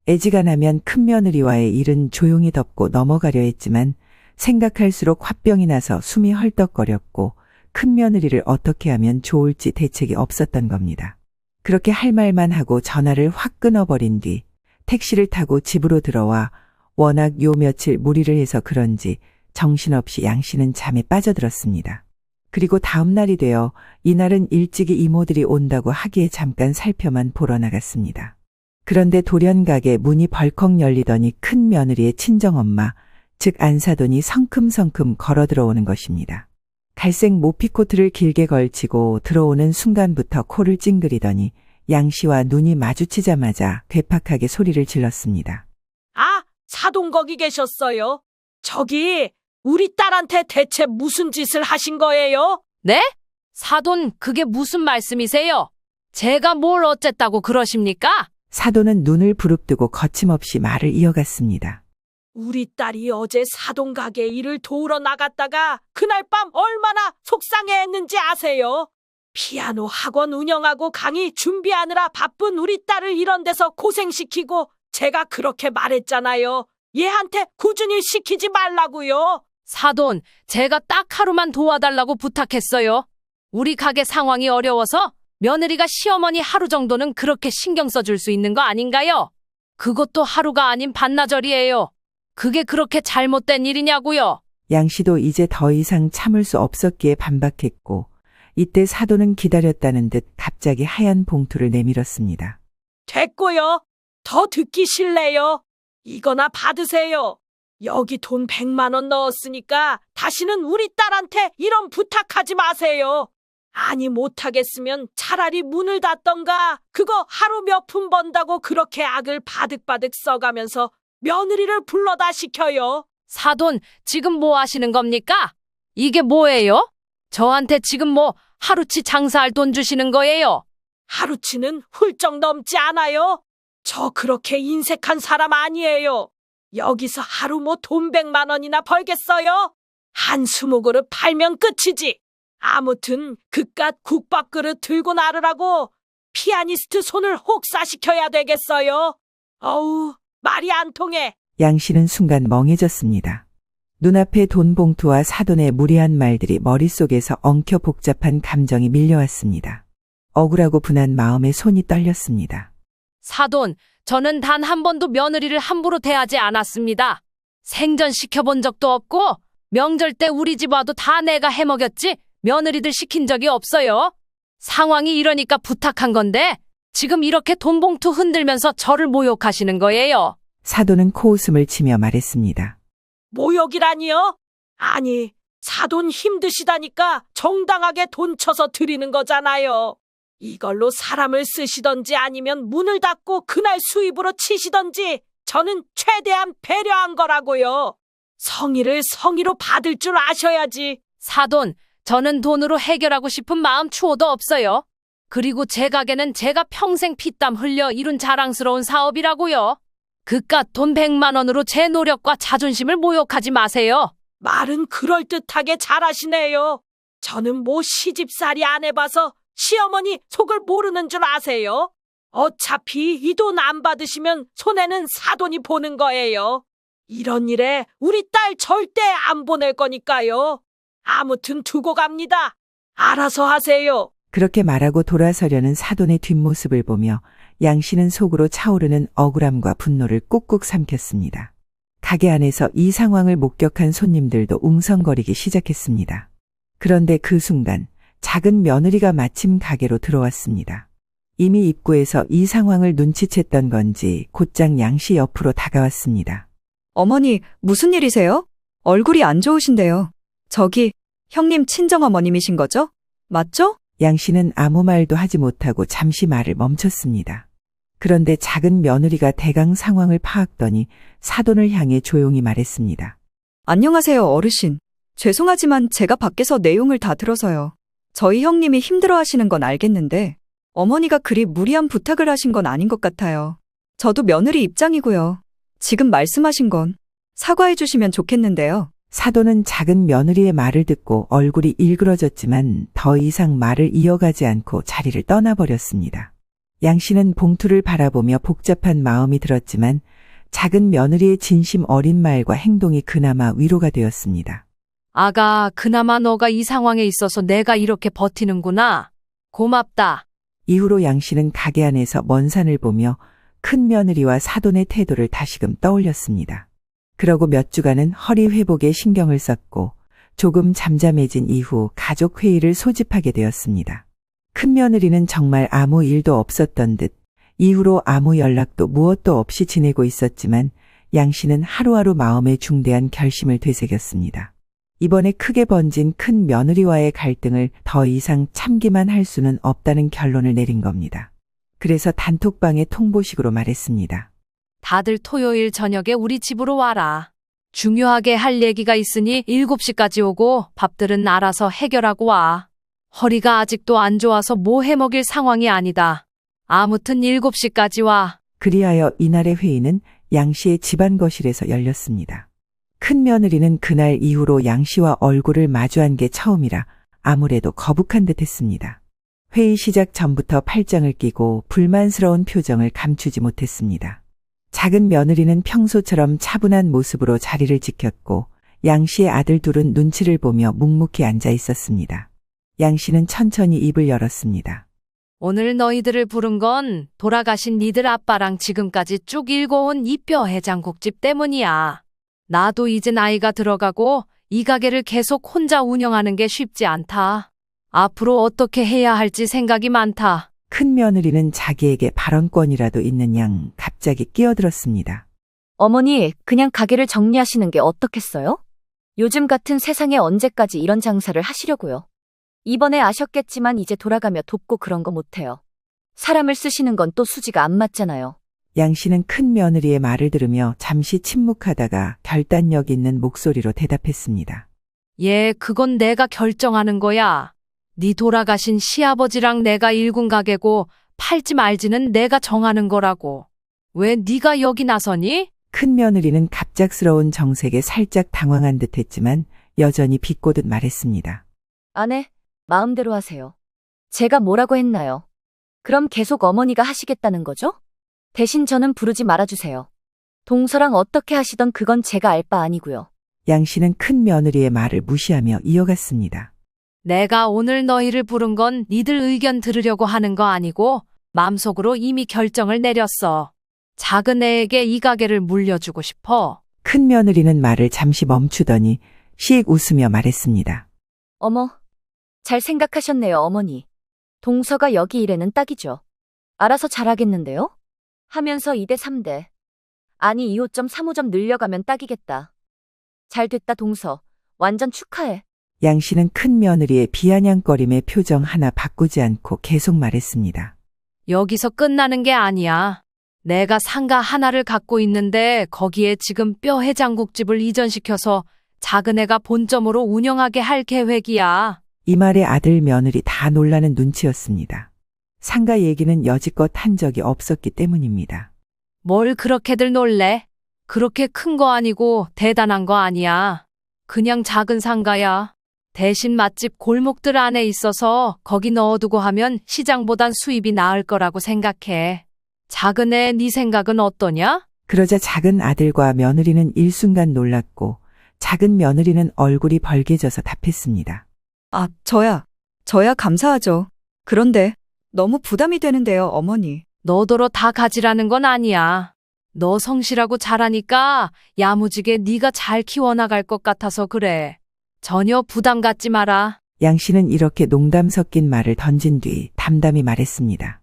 B: 애지간하면 큰 며느리와의 일은 조용히 덮고 넘어가려 했지만 생각할수록 화병이 나서 숨이 헐떡거렸고 큰 며느리를 어떻게 하면 좋을지 대책이 없었던 겁니다. 그렇게 할 말만 하고 전화를 확 끊어버린 뒤 택시를 타고 집으로 들어와 워낙 요 며칠 무리를 해서 그런지 정신없이 양 씨는 잠에 빠져들었습니다. 그리고 다음 날이 되어 이날은 일찍이 이모들이 온다고 하기에 잠깐 살펴만 보러 나갔습니다. 그런데 돌연 가게 문이 벌컥 열리더니 큰 며느리의 친정엄마, 즉 안사돈이 성큼성큼 걸어 들어오는 것입니다. 갈색 모피코트를 길게 걸치고 들어오는 순간부터 코를 찡그리더니 양 씨와 눈이 마주치자마자 괴팍하게 소리를 질렀습니다.
C: 아, 사돈 거기 계셨어요. 저기 우리 딸한테 대체 무슨 짓을 하신 거예요?
A: 네? 사돈 그게 무슨 말씀이세요? 제가 뭘 어쨌다고 그러십니까?
B: 사돈은 눈을 부릅뜨고 거침없이 말을 이어갔습니다.
C: 우리 딸이 어제 사돈 가게 일을 도우러 나갔다가 그날 밤 얼마나 속상해했는지 아세요? 피아노 학원 운영하고 강의 준비하느라 바쁜 우리 딸을 이런 데서 고생시키고 제가 그렇게 말했잖아요. 얘한테 꾸준히 시키지 말라고요.
A: 사돈, 제가 딱 하루만 도와달라고 부탁했어요. 우리 가게 상황이 어려워서 며느리가 시어머니 하루 정도는 그렇게 신경 써줄 수 있는 거 아닌가요? 그것도 하루가 아닌 반나절이에요. 그게 그렇게 잘못된 일이냐고요?
B: 양 씨도 이제 더 이상 참을 수 없었기에 반박했고 이때 사돈은 기다렸다는 듯 갑자기 하얀 봉투를 내밀었습니다.
C: 됐고요. 더 듣기 싫네요. 이거나 받으세요. 여기 돈 100만 원 넣었으니까 다시는 우리 딸한테 이런 부탁하지 마세요. 아니 못하겠으면 차라리 문을 닫던가. 그거 하루 몇 푼 번다고 그렇게 악을 바득바득 써가면서 며느리를 불러다 시켜요.
A: 사돈, 지금 뭐 하시는 겁니까? 이게 뭐예요? 저한테 지금 뭐 하루치 장사할 돈 주시는 거예요?
C: 하루치는 훌쩍 넘지 않아요. 저 그렇게 인색한 사람 아니에요. 여기서 하루 뭐 돈 100만 원이나 벌겠어요? 한 20그릇 팔면 끝이지. 아무튼 그깟 국밥그릇 들고 나르라고 피아니스트 손을 혹사시켜야 되겠어요. 어우, 말이 안 통해.
B: 양 씨는 순간 멍해졌습니다. 눈앞에 돈 봉투와 사돈의 무례한 말들이 머릿속에서 엉켜 복잡한 감정이 밀려왔습니다. 억울하고 분한 마음에 손이 떨렸습니다.
A: 사돈, 저는 단 한 번도 며느리를 함부로 대하지 않았습니다. 생전 시켜본 적도 없고 명절 때 우리 집 와도 다 내가 해먹였지 며느리들 시킨 적이 없어요. 상황이 이러니까 부탁한 건데 지금 이렇게 돈봉투 흔들면서 저를 모욕하시는 거예요.
B: 사돈은 코웃음을 치며 말했습니다.
C: 모욕이라니요? 아니, 사돈 힘드시다니까 정당하게 돈 쳐서 드리는 거잖아요. 이걸로 사람을 쓰시던지 아니면 문을 닫고 그날 수입으로 치시던지 저는 최대한 배려한 거라고요. 성의를 성의로 받을 줄 아셔야지.
A: 사돈, 저는 돈으로 해결하고 싶은 마음 추호도 없어요. 그리고 제 가게는 제가 평생 피땀 흘려 이룬 자랑스러운 사업이라고요. 그깟 돈 100만 원으로 제 노력과 자존심을 모욕하지 마세요.
C: 말은 그럴듯하게 잘하시네요. 저는 뭐 시집살이 안 해봐서 시어머니 속을 모르는 줄 아세요? 어차피 이 돈 안 받으시면 손해는 사돈이 보는 거예요. 이런 일에 우리 딸 절대 안 보낼 거니까요. 아무튼 두고 갑니다. 알아서 하세요.
B: 그렇게 말하고 돌아서려는 사돈의 뒷모습을 보며 양 씨는 속으로 차오르는 억울함과 분노를 꾹꾹 삼켰습니다. 가게 안에서 이 상황을 목격한 손님들도 웅성거리기 시작했습니다. 그런데 그 순간 작은 며느리가 마침 가게로 들어왔습니다. 이미 입구에서 이 상황을 눈치챘던 건지 곧장 양 씨 옆으로 다가왔습니다.
E: 어머니, 무슨 일이세요? 얼굴이 안 좋으신데요. 저기, 형님 친정어머님이신 거죠? 맞죠?
B: 양 씨는 아무 말도 하지 못하고 잠시 말을 멈췄습니다. 그런데 작은 며느리가 대강 상황을 파악더니 사돈을 향해 조용히 말했습니다.
E: 안녕하세요, 어르신. 죄송하지만 제가 밖에서 내용을 다 들어서요. 저희 형님이 힘들어 하시는 건 알겠는데, 어머니가 그리 무리한 부탁을 하신 건 아닌 것 같아요. 저도 며느리 입장이고요. 지금 말씀하신 건 사과해 주시면 좋겠는데요.
B: 사돈은 작은 며느리의 말을 듣고 얼굴이 일그러졌지만 더 이상 말을 이어가지 않고 자리를 떠나버렸습니다. 양 씨는 봉투를 바라보며 복잡한 마음이 들었지만 작은 며느리의 진심 어린 말과 행동이 그나마 위로가 되었습니다.
A: 아가, 그나마 너가 이 상황에 있어서 내가 이렇게 버티는구나. 고맙다.
B: 이후로 양 씨는 가게 안에서 먼 산을 보며 큰 며느리와 사돈의 태도를 다시금 떠올렸습니다. 그러고 몇 주간은 허리 회복에 신경을 썼고 조금 잠잠해진 이후 가족 회의를 소집하게 되었습니다. 큰 며느리는 정말 아무 일도 없었던 듯 이후로 아무 연락도 무엇도 없이 지내고 있었지만 양 씨는 하루하루 마음에 중대한 결심을 되새겼습니다. 이번에 크게 번진 큰 며느리와의 갈등을 더 이상 참기만 할 수는 없다는 결론을 내린 겁니다. 그래서 단톡방에 통보식으로 말했습니다.
A: 다들 토요일 저녁에 우리 집으로 와라. 중요하게 할 얘기가 있으니 7시까지 오고 밥들은 알아서 해결하고 와. 허리가 아직도 안 좋아서 뭐 해먹일 상황이 아니다. 아무튼 7시까지 와.
B: 그리하여 이날의 회의는 양 씨의 집안 거실에서 열렸습니다. 큰 며느리는 그날 이후로 양 씨와 얼굴을 마주한 게 처음이라 아무래도 거북한 듯 했습니다. 회의 시작 전부터 팔짱을 끼고 불만스러운 표정을 감추지 못했습니다. 작은 며느리는 평소처럼 차분한 모습으로 자리를 지켰고 양 씨의 아들 둘은 눈치를 보며 묵묵히 앉아 있었습니다. 양 씨는 천천히 입을 열었습니다.
A: 오늘 너희들을 부른 건 돌아가신 니들 아빠랑 지금까지 쭉 읽어온 이 뼈 해장국집 때문이야. 나도 이제 나이가 들어가고 이 가게를 계속 혼자 운영하는 게 쉽지 않다. 앞으로 어떻게 해야 할지 생각이 많다.
B: 큰 며느리는 자기에게 발언권이라도 있는 양 갑자기 끼어들었습니다.
D: 어머니, 그냥 가게를 정리하시는 게 어떻겠어요? 요즘 같은 세상에 언제까지 이런 장사를 하시려고요? 이번에 아셨겠지만 이제 돌아가며 돕고 그런 거 못해요. 사람을 쓰시는 건 또 수지가 안 맞잖아요.
B: 양 씨는 큰 며느리의 말을 들으며 잠시 침묵하다가 결단력 있는 목소리로 대답했습니다.
A: 예, 그건 내가 결정하는 거야. 네 돌아가신 시아버지랑 내가 일군 가게고 팔지 말지는 내가 정하는 거라고. 왜 네가 여기 나서니?
B: 큰 며느리는 갑작스러운 정색에 살짝 당황한 듯했지만 여전히 비꼬듯 말했습니다.
D: 아내, 마음대로 하세요. 제가 뭐라고 했나요? 그럼 계속 어머니가 하시겠다는 거죠? 대신 저는 부르지 말아주세요. 동서랑 어떻게 하시던 그건 제가 알 바 아니고요.
B: 양 씨는 큰 며느리의 말을 무시하며 이어갔습니다.
A: 내가 오늘 너희를 부른 건 니들 의견 들으려고 하는 거 아니고 마음속으로 이미 결정을 내렸어. 작은 애에게 이 가게를 물려주고 싶어.
B: 큰 며느리는 말을 잠시 멈추더니 씩 웃으며 말했습니다.
D: 어머, 잘 생각하셨네요, 어머니. 동서가 여기 일에는 딱이죠. 알아서 잘하겠는데요? 하면서 2대 3대. 아니 2.35점 늘려가면 딱이겠다. 잘 됐다 동서. 완전 축하해.
B: 양 씨는 큰 며느리의 비아냥거림의 표정 하나 바꾸지 않고 계속 말했습니다.
A: 여기서 끝나는 게 아니야. 내가 상가 하나를 갖고 있는데 거기에 지금 뼈 해장국집을 이전시켜서 작은 애가 본점으로 운영하게 할 계획이야.
B: 이 말에 아들 며느리 다 놀라는 눈치였습니다. 상가 얘기는 여지껏 한 적이 없었기 때문입니다.
A: 뭘 그렇게들 놀래? 그렇게 큰 거 아니고 대단한 거 아니야. 그냥 작은 상가야. 대신 맛집 골목들 안에 있어서 거기 넣어두고 하면 시장보단 수입이 나을 거라고 생각해. 작은 애 네 생각은 어떠냐?
B: 그러자 작은 아들과 며느리는 일순간 놀랐고 작은 며느리는 얼굴이 벌개져서 답했습니다.
E: 아, 저야 감사하죠. 그런데 너무 부담이 되는데요, 어머니.
A: 너더러 다 가지라는 건 아니야. 너 성실하고 잘하니까 야무지게 네가 잘 키워나갈 것 같아서 그래. 전혀 부담 갖지 마라.
B: 양 씨는 이렇게 농담 섞인 말을 던진 뒤 담담히 말했습니다.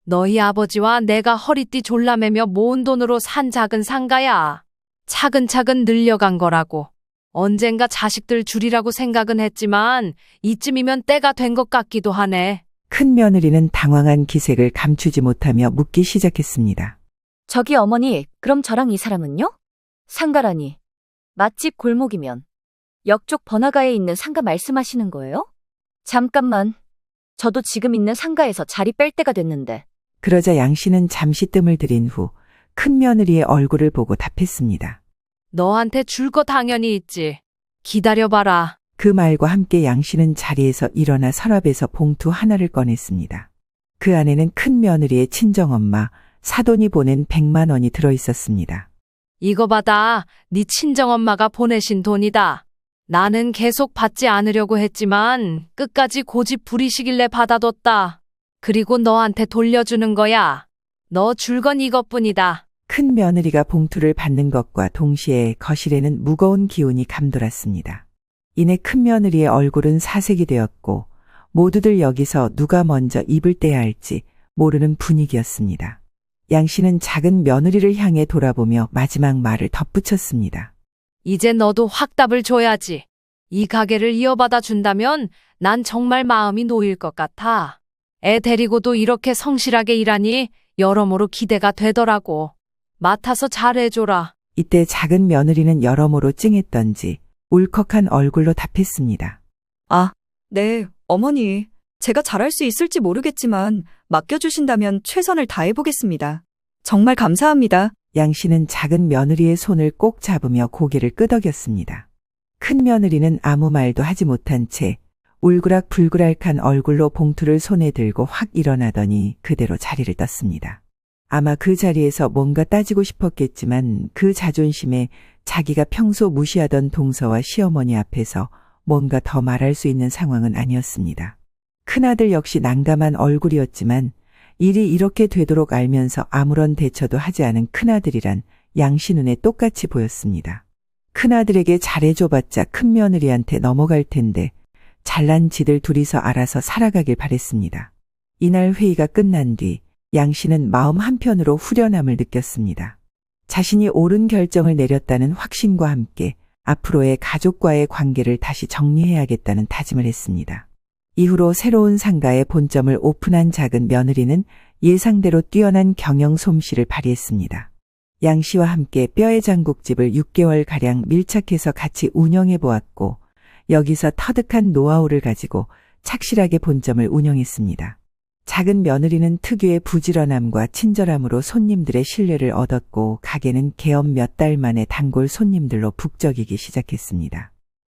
A: 너희 아버지와 내가 허리띠 졸라매며 모은 돈으로 산 작은 상가야. 차근차근 늘려간 거라고. 언젠가 자식들 줄이라고 생각은 했지만 이쯤이면 때가 된 것 같기도 하네.
B: 큰 며느리는 당황한 기색을 감추지 못하며 묻기 시작했습니다.
D: 저기 어머니, 그럼 저랑 이 사람은요? 상가라니. 맛집 골목이면. 역쪽 번화가에 있는 상가 말씀하시는 거예요? 잠깐만. 저도 지금 있는 상가에서 자리 뺄 때가 됐는데.
B: 그러자 양 씨는 잠시 뜸을 들인 후 큰 며느리의 얼굴을 보고 답했습니다.
A: 너한테 줄 거 당연히 있지. 기다려봐라.
B: 그 말과 함께 양 씨는 자리에서 일어나 서랍에서 봉투 하나를 꺼냈습니다. 그 안에는 큰 며느리의 친정엄마 사돈이 보낸 100만 원이 들어있었습니다.
A: 이거 받아. 네 친정엄마가 보내신 돈이다. 나는 계속 받지 않으려고 했지만 끝까지 고집 부리시길래 받아뒀다. 그리고 너한테 돌려주는 거야. 너 줄 건 이것뿐이다.
B: 큰 며느리가 봉투를 받는 것과 동시에 거실에는 무거운 기운이 감돌았습니다. 이내 큰 며느리의 얼굴은 사색이 되었고 모두들 여기서 누가 먼저 입을 떼야 할지 모르는 분위기였습니다. 양 씨는 작은 며느리를 향해 돌아보며 마지막 말을 덧붙였습니다.
A: 이제 너도 확답을 줘야지. 이 가게를 이어받아 준다면 난 정말 마음이 놓일 것 같아. 애 데리고도 이렇게 성실하게 일하니 여러모로 기대가 되더라고. 맡아서 잘해줘라.
B: 이때 작은 며느리는 여러모로 찡했던지 울컥한 얼굴로 답했습니다.
E: 아, 네, 어머니. 제가 잘할 수 있을지 모르겠지만 맡겨주신다면 최선을 다해보겠습니다. 정말 감사합니다.
B: 양 씨는 작은 며느리의 손을 꼭 잡으며 고개를 끄덕였습니다. 큰 며느리는 아무 말도 하지 못한 채 울그락불그락한 얼굴로 봉투를 손에 들고 확 일어나더니 그대로 자리를 떴습니다. 아마 그 자리에서 뭔가 따지고 싶었겠지만 그 자존심에 자기가 평소 무시하던 동서와 시어머니 앞에서 뭔가 더 말할 수 있는 상황은 아니었습니다. 큰아들 역시 난감한 얼굴이었지만 일이 이렇게 되도록 알면서 아무런 대처도 하지 않은 큰아들이란 양씨 눈에 똑같이 보였습니다. 큰아들에게 잘해줘봤자 큰며느리한테 넘어갈 텐데 잘난 지들 둘이서 알아서 살아가길 바랬습니다. 이날 회의가 끝난 뒤 양씨는 마음 한편으로 후련함을 느꼈습니다. 자신이 옳은 결정을 내렸다는 확신과 함께 앞으로의 가족과의 관계를 다시 정리해야겠다는 다짐을 했습니다. 이후로 새로운 상가의 본점을 오픈한 작은 며느리는 예상대로 뛰어난 경영 솜씨를 발휘했습니다. 양 씨와 함께 뼈의 장국집을 6개월가량 밀착해서 같이 운영해 보았고 여기서 터득한 노하우를 가지고 착실하게 본점을 운영했습니다. 작은 며느리는 특유의 부지런함과 친절함으로 손님들의 신뢰를 얻었고 가게는 개업 몇 달 만에 단골 손님들로 북적이기 시작했습니다.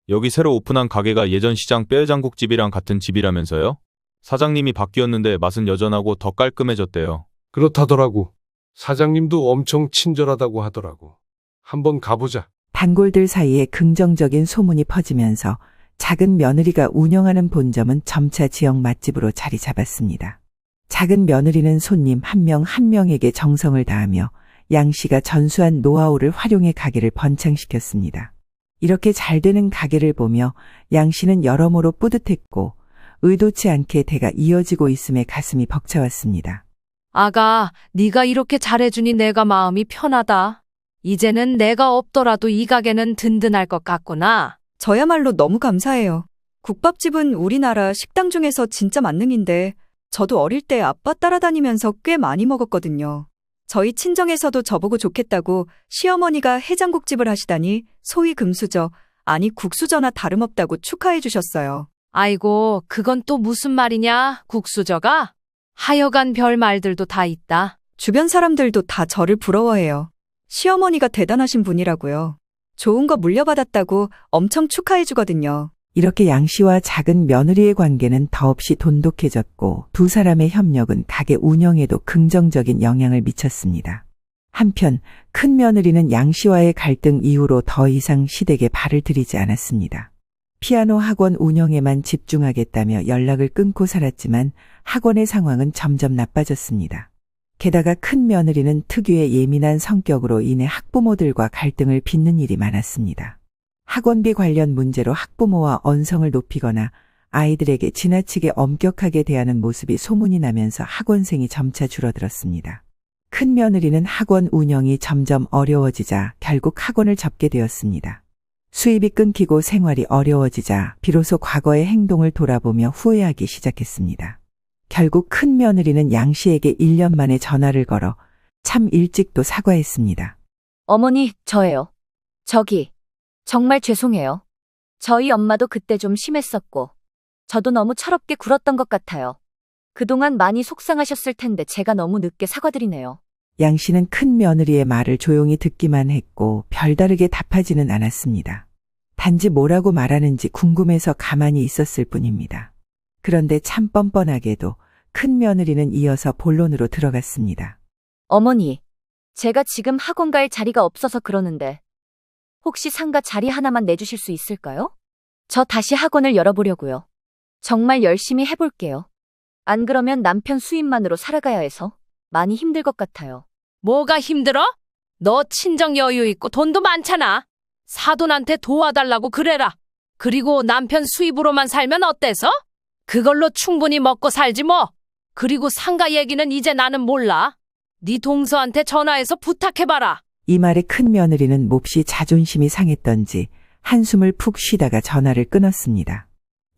H: 여기 새로 오픈한 가게가 예전 시장 뼈해장국집이랑 같은 집이라면서요? 사장님이 바뀌었는데 맛은 여전하고 더 깔끔해졌대요.
G: 그렇다더라고. 사장님도 엄청 친절하다고 하더라고. 한번 가보자.
B: 단골들 사이에 긍정적인 소문이 퍼지면서 작은 며느리가 운영하는 본점은 점차 지역 맛집으로 자리 잡았습니다. 작은 며느리는 손님 한 명 한 명에게 정성을 다하며 양 씨가 전수한 노하우를 활용해 가게를 번창시켰습니다. 이렇게 잘 되는 가게를 보며 양 씨는 여러모로 뿌듯했고 의도치 않게 대가 이어지고 있음에 가슴이 벅차왔습니다.
A: 아가, 네가 이렇게 잘해주니 내가 마음이 편하다. 이제는 내가 없더라도 이 가게는 든든할 것 같구나.
E: 저야말로 너무 감사해요. 국밥집은 우리나라 식당 중에서 진짜 만능인데 저도 어릴 때 아빠 따라다니면서 꽤 많이 먹었거든요. 저희 친정에서도 저보고 좋겠다고 시어머니가 해장국집을 하시다니 소위 금수저, 아니 국수저나 다름없다고 축하해 주셨어요.
A: 아이고, 그건 또 무슨 말이냐, 국수저가? 하여간 별 말들도 다 있다.
E: 주변 사람들도 다 저를 부러워해요. 시어머니가 대단하신 분이라고요. 좋은 거 물려받았다고 엄청 축하해 주거든요.
B: 이렇게 양 씨와 작은 며느리의 관계는 더없이 돈독해졌고 두 사람의 협력은 가게 운영에도 긍정적인 영향을 미쳤습니다. 한편 큰 며느리는 양 씨와의 갈등 이후로 더 이상 시댁에 발을 들이지 않았습니다. 피아노 학원 운영에만 집중하겠다며 연락을 끊고 살았지만 학원의 상황은 점점 나빠졌습니다. 게다가 큰 며느리는 특유의 예민한 성격으로 인해 학부모들과 갈등을 빚는 일이 많았습니다. 학원비 관련 문제로 학부모와 언성을 높이거나 아이들에게 지나치게 엄격하게 대하는 모습이 소문이 나면서 학원생이 점차 줄어들었습니다. 큰 며느리는 학원 운영이 점점 어려워지자 결국 학원을 접게 되었습니다. 수입이 끊기고 생활이 어려워지자 비로소 과거의 행동을 돌아보며 후회하기 시작했습니다. 결국 큰 며느리는 양 씨에게 1년 만에 전화를 걸어 참 일찍도 사과했습니다.
D: 어머니, 저예요. 저기, 정말 죄송해요. 저희 엄마도 그때 좀 심했었고, 저도 너무 철없게 굴었던 것 같아요. 그동안 많이 속상하셨을 텐데 제가 너무 늦게 사과드리네요.
B: 양 씨는 큰 며느리의 말을 조용히 듣기만 했고 별다르게 답하지는 않았습니다. 단지 뭐라고 말하는지 궁금해서 가만히 있었을 뿐입니다. 그런데 참 뻔뻔하게도 큰 며느리는 이어서 본론으로 들어갔습니다.
D: 어머니, 제가 지금 학원 갈 자리가 없어서 그러는데 혹시 상가 자리 하나만 내주실 수 있을까요? 저 다시 학원을 열어보려고요. 정말 열심히 해볼게요. 안 그러면 남편 수입만으로 살아가야 해서 많이 힘들 것 같아요.
A: 뭐가 힘들어? 너 친정 여유 있고 돈도 많잖아. 사돈한테 도와달라고 그래라. 그리고 남편 수입으로만 살면 어때서? 그걸로 충분히 먹고 살지 뭐. 그리고 상가 얘기는 이제 나는 몰라. 네 동서한테 전화해서 부탁해봐라.
B: 이 말에 큰 며느리는 몹시 자존심이 상했던지 한숨을 푹 쉬다가 전화를 끊었습니다.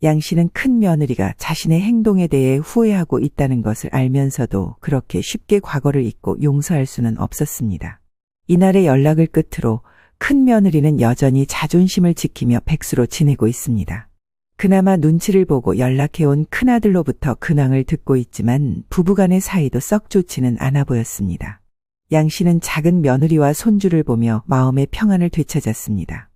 B: 양 씨는 큰 며느리가 자신의 행동에 대해 후회하고 있다는 것을 알면서도 그렇게 쉽게 과거를 잊고 용서할 수는 없었습니다. 이날의 연락을 끝으로 큰 며느리는 여전히 자존심을 지키며 백수로 지내고 있습니다. 그나마 눈치를 보고 연락해온 큰아들로부터 근황을 듣고 있지만 부부간의 사이도 썩 좋지는 않아 보였습니다. 양 씨는 작은 며느리와 손주를 보며 마음의 평안을 되찾았습니다.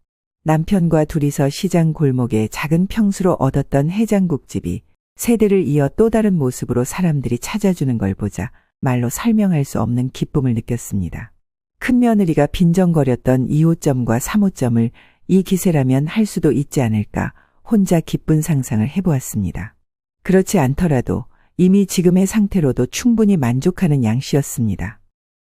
B: 남편과 둘이서 시장 골목에 작은 평수로 얻었던 해장국집이 세대를 이어 또 다른 모습으로 사람들이 찾아주는 걸 보자 말로 설명할 수 없는 기쁨을 느꼈습니다. 큰 며느리가 빈정거렸던 2호점과 3호점을 이 기세라면 할 수도 있지 않을까 혼자 기쁜 상상을 해보았습니다. 그렇지 않더라도 이미 지금의 상태로도 충분히 만족하는 양 씨였습니다.